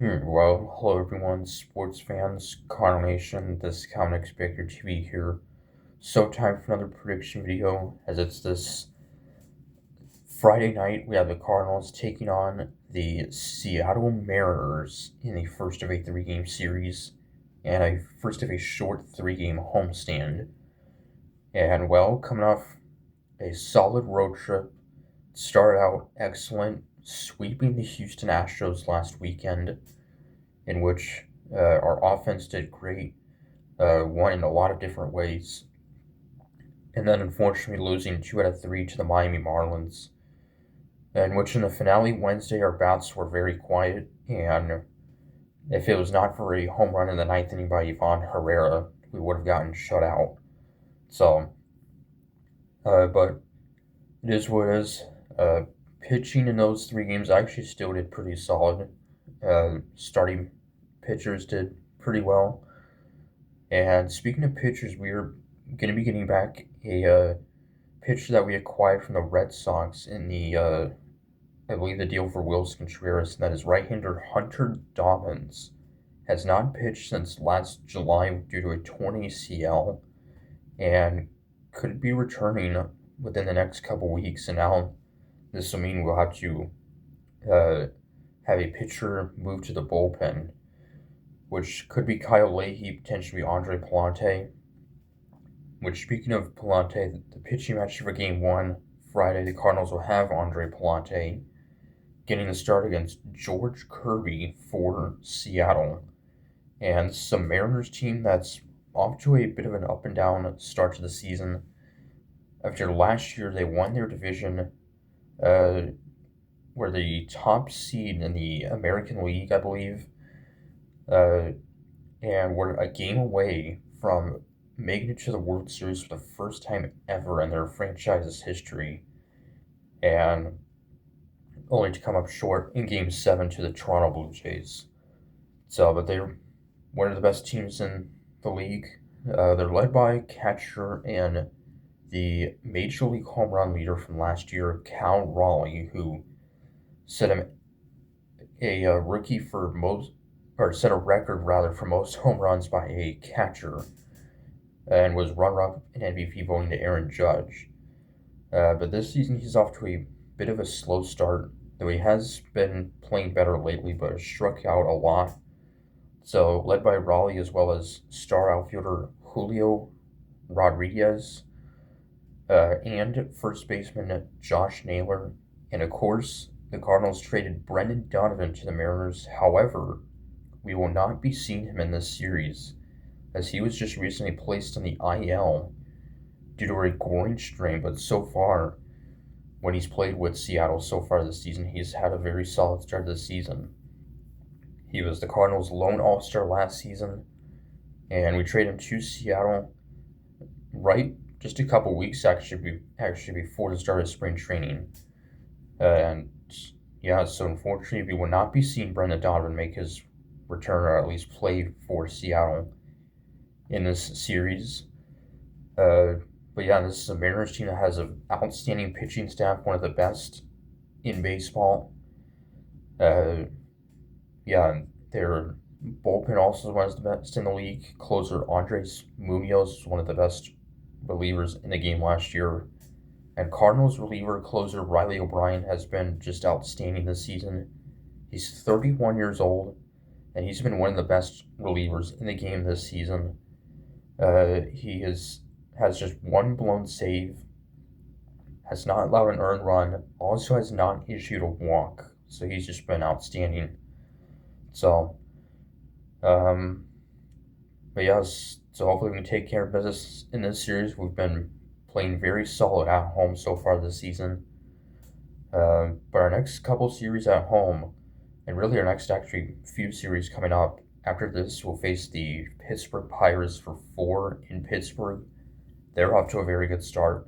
Well, hello everyone, sports fans, Cardinal Nation, this is Comic Spectre TV here. So time for another prediction video, as it's this Friday night, we have the Cardinals taking on the Seattle Mariners in the first of a three-game series, and a first of a short three-game homestand. And well, coming off a solid road trip, started out excellent, sweeping the Houston Astros last weekend, in which our offense did great, won in a lot of different ways, and then unfortunately losing 2 out of 3 to the Miami Marlins, in which in the finale Wednesday our bats were very quiet, and if it was not for a home run in the ninth inning by Ivan Herrera, we would have gotten shut out. So, but it is what it is. Pitching in those 3 games, I actually still did pretty solid. Starting pitchers did pretty well. And speaking of pitchers, we are going to be getting back a pitcher that we acquired from the Red Sox in I believe, the deal for Wills Contreras, and that is right-hander Hunter Dobbins. Has not pitched since last July due to a torn ACL, and could be returning within the next couple weeks. And now this will mean we'll have to uh, have a pitcher move to the bullpen, which could be Kyle Leahy, potentially Andre Palante. Which, speaking of Palante, the pitching match for Game 1 Friday, the Cardinals will have Andre Palante getting the start against George Kirby for Seattle. And some Mariners team that's off to a bit of an up and down start to the season. After last year, they won their division, uh, were the top seed in the American League, I believe, uh, and were a game away from making it to the World Series for the first time ever in their franchise's history, and only to come up short in Game 7 to the Toronto Blue Jays. So, but they're one of the best teams in the league. They're led by catcher and the Major League home run leader from last year, Cal Raleigh, who set him a rookie for most, or set a record rather for most home runs by a catcher, and was runner-up in MVP voting to Aaron Judge. But this season he's off to a bit of a slow start, though he has been playing better lately, but has struck out a lot. So, led by Raleigh as well as star outfielder Julio Rodriguez, and first baseman Josh Naylor. And of course, the Cardinals traded Brendan Donovan to the Mariners. However, we will not be seeing him in this series, as he was just recently placed on the IL due to a groin strain. But so far, when he's played with Seattle so far this season, he's had a very solid start to the season. He was the Cardinals' lone All-Star last season, and we traded him to Seattle right just a couple weeks actually before the start of spring training. And yeah, so unfortunately, we will not be seeing Brendan Donovan make his return, or at least play for Seattle in this series. But yeah, this is a Mariners team that has an outstanding pitching staff, one of the best in baseball. Uh, yeah, their bullpen also is one of the best in the league. Closer Andres Munoz is one of the best relievers in the game last year. And Cardinals reliever closer Riley O'Brien has been just outstanding this season. He's 31 years old, and he's been one of the best relievers in the game this season. He has just one blown save, has not allowed an earned run, also has not issued a walk. So he's just been outstanding. So, um, but yes, so hopefully we can take care of business in this series. We've been playing very solid at home so far this season. But our next couple series at home, and really our next actually few series coming up after this, we'll face the Pittsburgh Pirates for 4 in Pittsburgh. They're off to a very good start.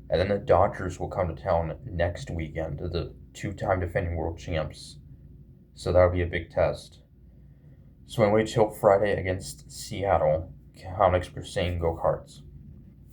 And then the Dodgers will come to town next weekend, the two-time defending world champs. So that'll be a big test. So anyway, till Friday against Seattle, comics per saying go Cards.